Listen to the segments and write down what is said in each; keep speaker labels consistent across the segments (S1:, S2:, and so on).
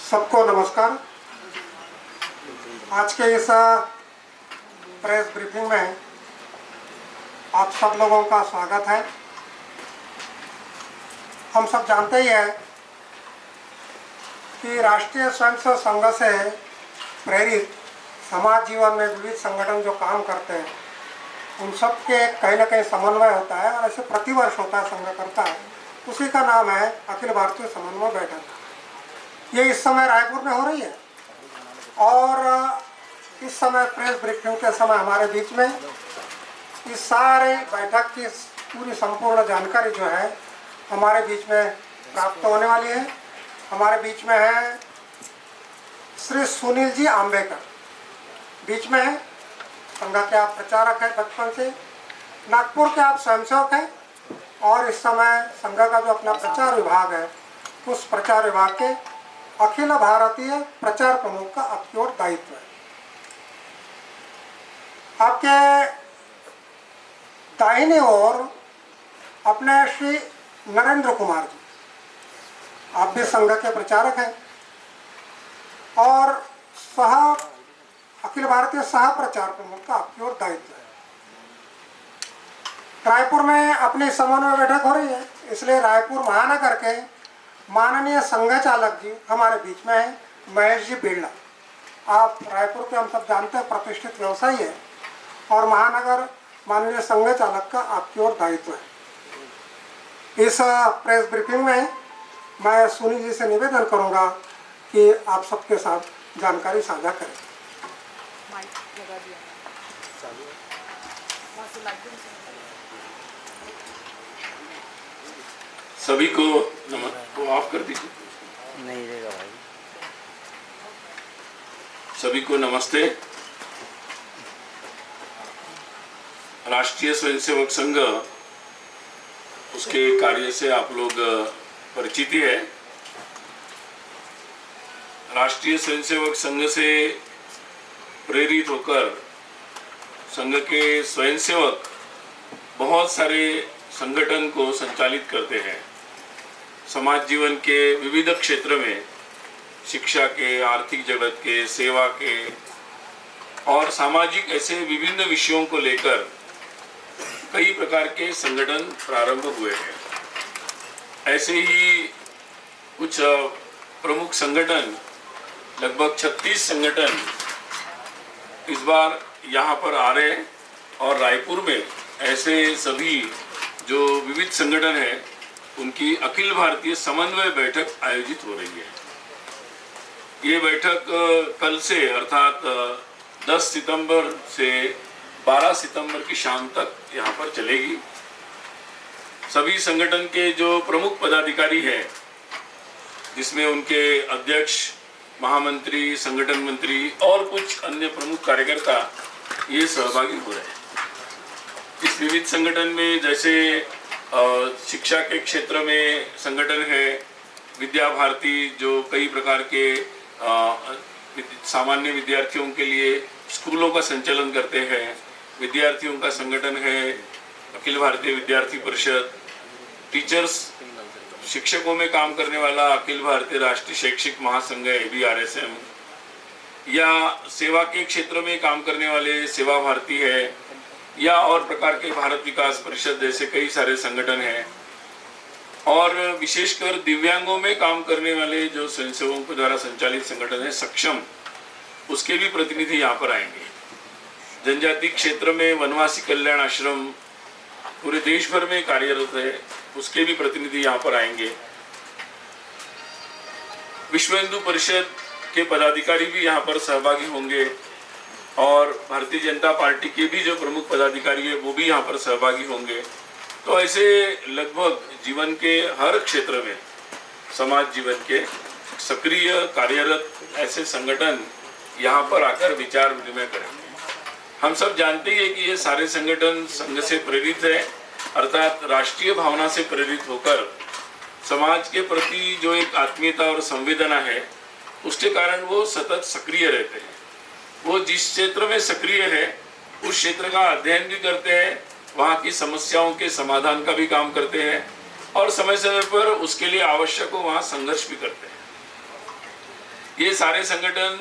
S1: सबको नमस्कार। आज के इस प्रेस ब्रीफिंग में आप सब लोगों का स्वागत है। हम सब जानते ही हैं कि राष्ट्रीय स्वयंसेवक संघ से प्रेरित समाज जीवन में विविध संगठन जो काम करते हैं उन सब के कहीं ना कहीं समन्वय होता है और ऐसे प्रतिवर्ष होता है, संघ करता है। उसी का नाम है अखिल भारतीय समन्वय बैठक। ये इस समय रायपुर में हो रही है और इस समय प्रेस ब्रीफिंग के समय हमारे बीच में इस सारे बैठक की पूरी संपूर्ण जानकारी जो है हमारे बीच में प्राप्त होने वाली है। हमारे बीच में है श्री सुनील जी आंबेकर, बीच में है संघ के आप प्रचारक हैं बचपन से, नागपुर के आप स्वयंसेवक हैं और इस समय संघ का जो अपना प्रचार विभाग है उस प्रचार विभाग के अखिल भारतीय प्रचार प्रमुख का आपकी ओर दायित्व है। आपके दाहिने ओर अपने श्री नरेंद्र कुमार जी, आप भी संघ के प्रचारक हैं और अखिल भारतीय सह प्रचार प्रमुख का आपकी ओर दायित्व है। रायपुर में अपनी समन्वय बैठक हो रही है, इसलिए रायपुर महानगर के माननीय संघ चालक जी हमारे बीच में है, महेश जी बिरला। आप रायपुर के हम सब जानते हैं प्रतिष्ठित व्यवसायी है और महानगर माननीय संघ चालक का आपकी ओर दायित्व है। इस प्रेस ब्रीफिंग में मैं सुनील जी से निवेदन करूंगा कि आप सबके साथ जानकारी साझा करें।
S2: सभी को वो आप कर दीजिए।
S3: नहीं रहेगा भाई।
S2: सभी को नमस्ते। राष्ट्रीय स्वयंसेवक संघ, उसके कार्य से आप लोग परिचित ही है। राष्ट्रीय स्वयंसेवक संघ से प्रेरित होकर संघ के स्वयंसेवक बहुत सारे संगठन को संचालित करते हैं। समाज जीवन के विविध क्षेत्र में, शिक्षा के, आर्थिक जगत के, सेवा के और सामाजिक ऐसे विभिन्न विषयों को लेकर कई प्रकार के संगठन प्रारंभ हुए हैं। ऐसे ही कुछ प्रमुख संगठन, लगभग 36 संगठन इस बार यहाँ पर आ रहे हैं और रायपुर में ऐसे सभी जो विविध संगठन हैं उनकी अखिल भारतीय समन्वय बैठक आयोजित हो रही है। ये बैठक कल से अर्थात 10 सितंबर से 12 सितंबर की शाम तक यहाँ पर चलेगी। सभी संगठन के जो प्रमुख पदाधिकारी हैं, जिसमें उनके अध्यक्ष, महामंत्री, संगठन मंत्री और कुछ अन्य प्रमुख कार्यकर्ता ये सहभागी हो रहे हैं। इस विविध संगठन में जैसे शिक्षा के क्षेत्र में संगठन है विद्या भारती, जो कई प्रकार के सामान्य विद्यार्थियों के लिए स्कूलों का संचालन करते हैं। विद्यार्थियों का संगठन है अखिल भारतीय विद्यार्थी परिषद। टीचर्स, शिक्षकों में काम करने वाला अखिल भारतीय राष्ट्रीय शैक्षिक महासंघ ABRSM, या सेवा के क्षेत्र में काम करने वाले सेवा भारती है, या और प्रकार के भारत विकास परिषद जैसे कई सारे संगठन हैं। और विशेषकर दिव्यांगों में काम करने वाले जो स्वयंसेवकों के द्वारा संचालित संगठन है सक्षम, उसके भी प्रतिनिधि यहाँ पर आएंगे। जनजाति क्षेत्र में वनवासी कल्याण आश्रम पूरे देश भर में कार्यरत है, उसके भी प्रतिनिधि यहाँ पर आएंगे। विश्व हिंदू परिषद के पदाधिकारी भी यहाँ पर सहभागी होंगे और भारतीय जनता पार्टी के भी जो प्रमुख पदाधिकारी है वो भी यहाँ पर सहभागी होंगे। तो ऐसे लगभग जीवन के हर क्षेत्र में, समाज जीवन के सक्रिय कार्यरत ऐसे संगठन यहाँ पर आकर विचार विनिमय करेंगे। हम सब जानते हैं कि ये सारे संगठन संघ से प्रेरित है, अर्थात राष्ट्रीय भावना से प्रेरित होकर समाज के प्रति जो एक आत्मीयता और संवेदना है उसके कारण वो सतत सक्रिय रहते हैं। वो जिस क्षेत्र में सक्रिय है उस क्षेत्र का अध्ययन भी करते हैं, वहाँ की समस्याओं के समाधान का भी काम करते हैं और समय समय पर उसके लिए आवश्यक हो वहाँ संघर्ष भी करते हैं। ये सारे संगठन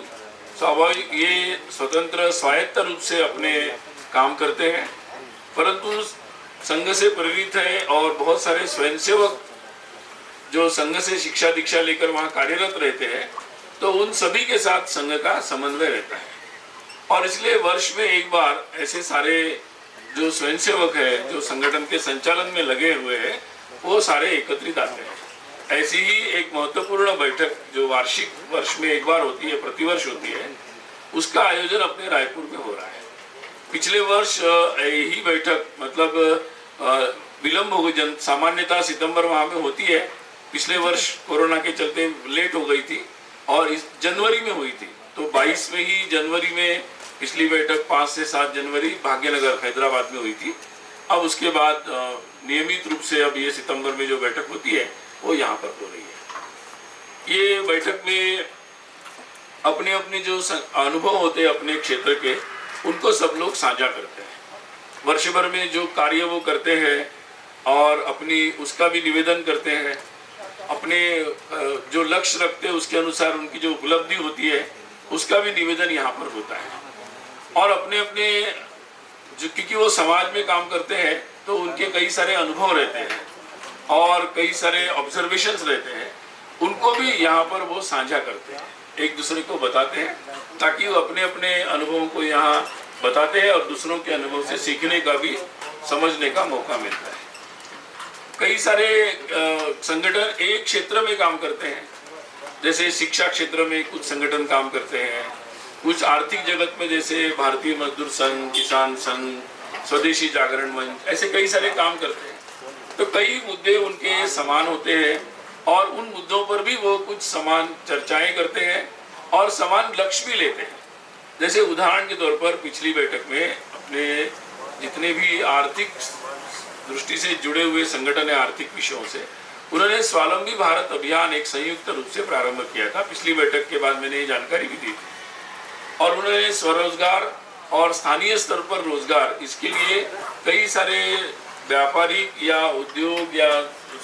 S2: स्वाभाविक ये स्वतंत्र स्वायत्त रूप से अपने काम करते हैं, परंतु संघ से प्रेरित है और बहुत सारे स्वयंसेवक जो संघ से शिक्षा दीक्षा लेकर वहाँ कार्यरत रहते हैं, तो उन सभी के साथ संघ का समन्वय रहता है। और इसलिए वर्ष में एक बार ऐसे सारे जो स्वयंसेवक है जो संगठन के संचालन में लगे हुए हैं वो सारे एकत्रित आते हैं। ऐसी ही एक महत्वपूर्ण बैठक जो वार्षिक वर्ष में एक बार होती है, प्रतिवर्ष होती है, उसका आयोजन अपने रायपुर में हो रहा है। पिछले वर्ष यही बैठक मतलब विलंब हो गई, सामान्यतः सितंबर माह में होती है, पिछले वर्ष कोरोना के चलते लेट हो गई थी और इस जनवरी में हुई थी। तो 22 जनवरी में पिछली बैठक 5 से 7 जनवरी भाग्यनगर हैदराबाद में हुई थी। अब उसके बाद नियमित रूप से अब ये सितंबर में जो बैठक होती है वो यहाँ पर हो रही है। ये बैठक में अपने अपने जो अनुभव होते हैं अपने क्षेत्र के, उनको सब लोग साझा करते हैं। वर्ष भर में जो कार्य वो करते हैं और अपनी उसका भी निवेदन करते हैं, अपने जो लक्ष्य रखते हैं उसके अनुसार उनकी जो उपलब्धि होती है उसका भी निवेदन यहाँ पर होता है। और अपने अपने जो क्योंकि वो समाज में काम करते हैं तो उनके कई सारे अनुभव रहते हैं और कई सारे ऑब्जर्वेशंस रहते हैं, उनको भी यहाँ पर वो साझा करते हैं, एक दूसरे को बताते हैं, ताकि वो अपने अपने अनुभवों को यहाँ बताते हैं और दूसरों के अनुभव से सीखने का भी समझने का मौका मिलता है। कई सारे संगठन एक क्षेत्र में काम करते हैं, जैसे शिक्षा क्षेत्र में कुछ संगठन काम करते हैं, कुछ आर्थिक जगत में जैसे भारतीय मजदूर संघ, किसान संघ, स्वदेशी जागरण मंच, ऐसे कई सारे काम करते हैं। तो कई मुद्दे उनके समान होते हैं और उन मुद्दों पर भी वो कुछ समान चर्चाएं करते हैं और समान लक्ष्य भी लेते हैं। जैसे उदाहरण के तौर पर पिछली बैठक में अपने जितने भी आर्थिक दृष्टि से जुड़े हुए संगठन है आर्थिक विषयों से, उन्होंने स्वावलंबी भारत अभियान एक संयुक्त रूप से प्रारंभ किया था। पिछली बैठक के बाद मैंने ये जानकारी भी दी थी और उन्होंने स्वरोजगार और स्थानीय स्तर पर रोजगार, इसके लिए कई सारे व्यापारिक या उद्योग या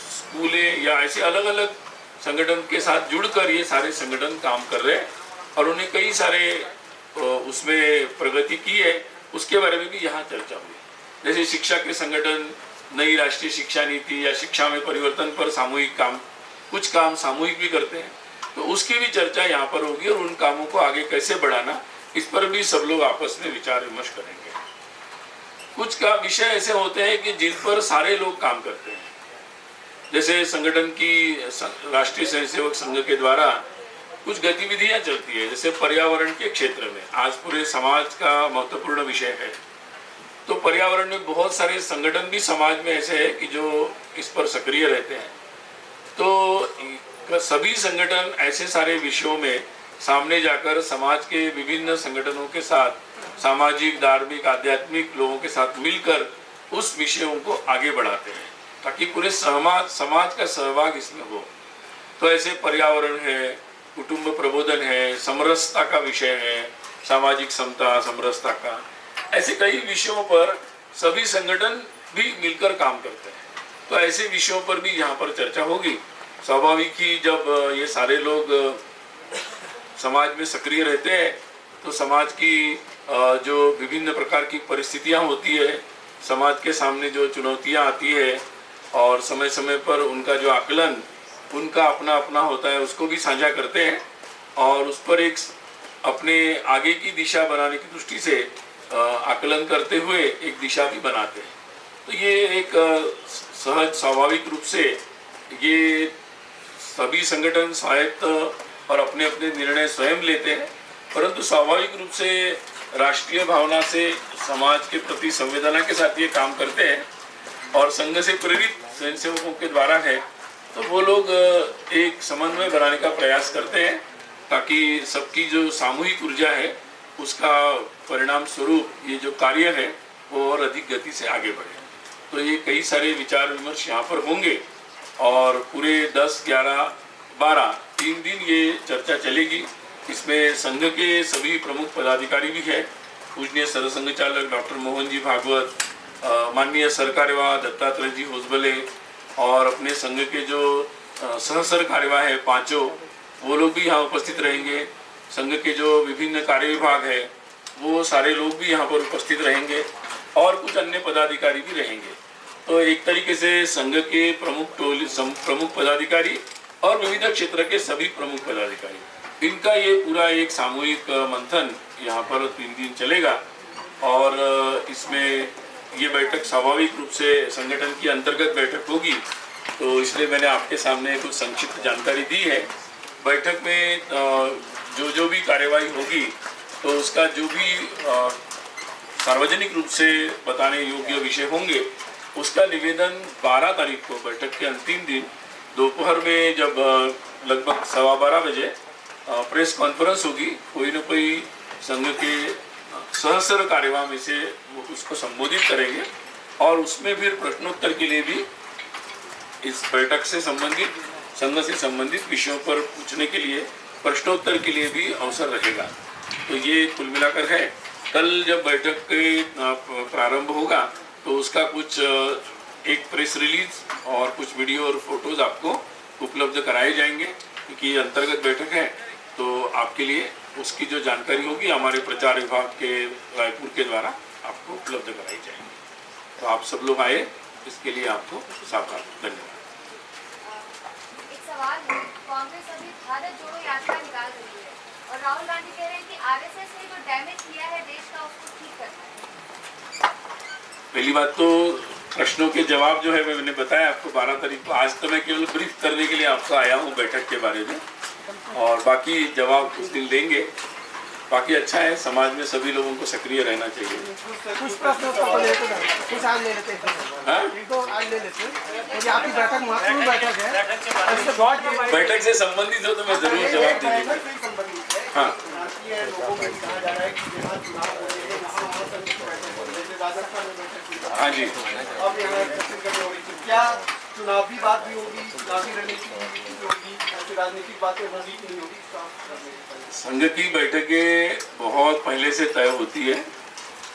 S2: स्कूले या ऐसे अलग अलग संगठन के साथ जुड़कर ये सारे संगठन काम कर रहे हैं और उन्हें कई सारे उसमें प्रगति की है, उसके बारे में भी यहाँ चर्चा हुई। जैसे शिक्षा के संगठन नई राष्ट्रीय शिक्षा नीति या शिक्षा में परिवर्तन पर सामूहिक काम, कुछ काम सामूहिक भी करते हैं, तो उसकी भी चर्चा यहाँ पर होगी और उन कामों को आगे कैसे बढ़ाना, इस पर भी सब लोग आपस में विचार विमर्श करेंगे। कुछ का विषय ऐसे होते हैं कि जिन पर सारे लोग काम करते हैं, जैसे संगठन की राष्ट्रीय स्वयंसेवक संघ के द्वारा कुछ गतिविधियां चलती है, जैसे पर्यावरण के क्षेत्र में आज पूरे समाज का महत्वपूर्ण विषय है। तो पर्यावरण में बहुत सारे संगठन भी समाज में ऐसे हैं कि जो इस पर सक्रिय रहते हैं। तो सभी संगठन ऐसे सारे विषयों में सामने जाकर समाज के विभिन्न संगठनों के साथ, सामाजिक, धार्मिक, आध्यात्मिक लोगों के साथ मिलकर उस विषयों को आगे बढ़ाते हैं ताकि पूरे समाज का सहभाग इसमें हो। तो ऐसे पर्यावरण है, कुटुंब प्रबोधन है, समरसता का विषय है, सामाजिक समता, समरसता का, ऐसे कई विषयों पर सभी संगठन भी मिलकर काम करते हैं। तो ऐसे विषयों पर भी यहाँ पर चर्चा होगी। स्वाभाविक ही जब ये सारे लोग समाज में सक्रिय रहते हैं तो समाज की जो विभिन्न प्रकार की परिस्थितियाँ होती है, समाज के सामने जो चुनौतियाँ आती है और समय समय पर उनका जो आकलन उनका अपना अपना होता है, उसको भी साझा करते हैं और उस पर एक अपने आगे की दिशा बनाने की दृष्टि से आकलन करते हुए एक दिशा भी बनाते हैं। तो ये एक सहज स्वाभाविक रूप से ये सभी संगठन स्वायत्त और अपने अपने निर्णय स्वयं लेते हैं, परंतु स्वाभाविक रूप से राष्ट्रीय भावना से समाज के प्रति संवेदना के साथ ये काम करते हैं और संघ से प्रेरित स्वयंसेवकों के द्वारा है। तो वो लोग एक समन्वय बनाने का प्रयास करते हैं ताकि सबकी जो सामूहिक ऊर्जा है उसका परिणाम स्वरूप ये जो कार्य है वो और अधिक गति से आगे बढ़े। तो ये कई सारे विचार विमर्श यहाँ पर होंगे और पूरे 10, 11, 12 3 दिन ये चर्चा चलेगी। इसमें संघ के सभी प्रमुख पदाधिकारी भी हैं, पूजनीय सरसंघ चालक डॉक्टर मोहन जी भागवत, माननीय सरकार्यवाह दत्तात्रेय जी होसबले और अपने संघ के जो सहसर कार्यवाह है पांचों, वो लोग भी यहाँ उपस्थित रहेंगे। संघ के जो विभिन्न कार्य विभाग है वो सारे लोग भी यहाँ पर उपस्थित रहेंगे और कुछ अन्य पदाधिकारी भी रहेंगे। तो एक तरीके से संघ के प्रमुख पदाधिकारी और विविध क्षेत्र के सभी प्रमुख पदाधिकारी, इनका ये पूरा एक सामूहिक मंथन यहाँ पर 3 दिन चलेगा। और इसमें ये बैठक स्वाभाविक रूप से संगठन की अंतर्गत बैठक होगी, तो इसलिए मैंने आपके सामने कुछ संक्षिप्त जानकारी दी है। बैठक में जो भी कार्यवाही होगी तो उसका जो भी सार्वजनिक रूप से बताने योग्य विषय होंगे उसका निवेदन 12 तारीख को बैठक के अंतिम दिन दोपहर में, जब लगभग 12:15 बजे प्रेस कॉन्फ्रेंस होगी, कोई न कोई संघ के सहसर कार्यवाह में से उसको संबोधित करेंगे और उसमें फिर प्रश्नोत्तर के लिए भी इस बैठक से संबंधित, संघ से संबंधित विषयों पर पूछने के लिए, प्रश्नोत्तर के लिए भी अवसर रहेगा। तो ये कुल मिलाकर है। कल जब बैठक के प्रारंभ होगा तो उसका कुछ एक प्रेस रिलीज और कुछ वीडियो और फोटोज आपको उपलब्ध कराए जाएंगे, क्योंकि ये अंतर्गत बैठक है। तो आपके लिए उसकी जो जानकारी होगी हमारे प्रचार विभाग के रायपुर के द्वारा आपको उपलब्ध कराई जाएगी। तो आप सब लोग आए, इसके लिए आपको सादर धन्यवाद।
S3: एक सवाल है, कांग्रेस अभी भारत जोड़ो यात्रा निकाल रही है और राहुल गांधी कह रहे हैं कि आरएसएस ने जो डैमेज किया है देश का उसको ठीक करना है।
S2: पहली बात तो प्रश्नों के जवाब जो है मैंने बताया आपको 12 तारीख को। आज तो मैं केवल ब्रीफ करने के लिए आपको आया हूँ बैठक के बारे में, और बाकी जवाब उस दिन देंगे। बाकी अच्छा है, समाज में सभी लोगों को सक्रिय रहना चाहिए।
S4: कुछ प्रश्न तो कुछ आज ले लेते हैं, एक दो आज ले लेते हैं। और आपकी बैठक महत्वपूर्ण बैठक है,
S2: बैठक से संबंधित हो तो मैं जरूर जवाब दे दूंगा। हाँ, हाँ जी,
S4: अब यहाँ छत्तीसगढ़ में हो रही थी, क्या चुनावी बात भी होगी, चुनावी रणनीति भी होगी, ऐसी राजनीतिक बातें होगी नहीं होगी?
S2: संघ की बैठकें बहुत पहले से तय होती है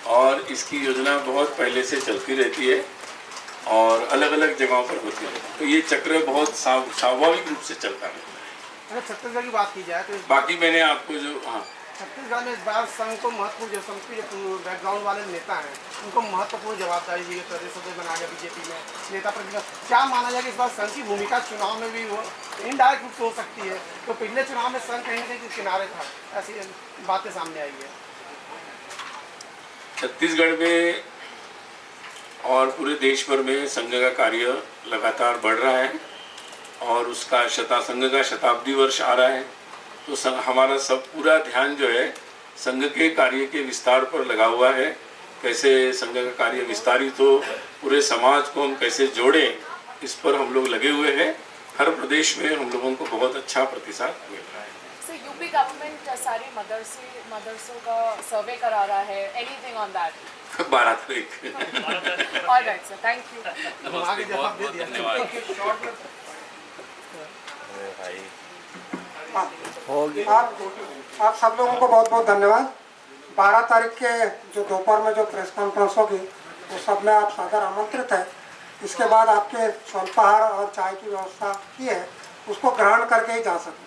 S2: और इसकी योजना बहुत पहले से चलती रहती है और अलग अलग जगहों पर होती है। तो ये चक्र बहुत स्वाभाविक रूप से चलता है।
S4: अगर छत्तीसगढ़ की बात की जाए तो
S2: बाकी मैंने आपको जो, हाँ,
S4: छत्तीसगढ़ में इस बार संघ को महत्वपूर्ण, जो संघ के बैकग्राउंड वाले नेता हैं उनको महत्वपूर्ण जवाबदारी दी है, प्रदेश सदस्य बना गया बीजेपी में नेता प्रतिपक्ष। क्या माना जाए कि इस बार संघ की भूमिका चुनाव में भी वो इनडायरेक्ट रूप से हो सकती है? तो पिछले चुनाव में संघ कहीं ना कहीं किनारे था, ऐसी बातें सामने आई है।
S2: छत्तीसगढ़ में और पूरे देश भर में संघ का कार्य लगातार बढ़ रहा है और उसका संघ का शताब्दी वर्ष आ रहा है। तो हमारा सब पूरा ध्यान जो है संघ के कार्य के विस्तार पर लगा हुआ है। कैसे संघ का कार्य विस्तारित हो, पूरे समाज को हम कैसे जोड़ें, इस पर हम लोग लगे हुए हैं। हर प्रदेश में हम लोगों को बहुत अच्छा प्रतिसाद मिल रहा है।
S5: So यूपी गवर्नमेंट सारी मदरसों का सर्वे करा रहा है, एनीथिंग ऑन दैट?
S2: 12 तारीख।
S5: Alright sir, thank you.
S4: आगे जवाब दे दिया।
S1: आप सब लोगों को बहुत बहुत धन्यवाद। 12 तारीख के जो दोपहर में जो प्रेस कॉन्फ्रेंस होगी वो सब में आप सादर आमंत्रित है। इसके बाद आपके स्वल्पाहार और चाय की व्यवस्था की है, उसको ग्रहण करके ही जा सकते हैं।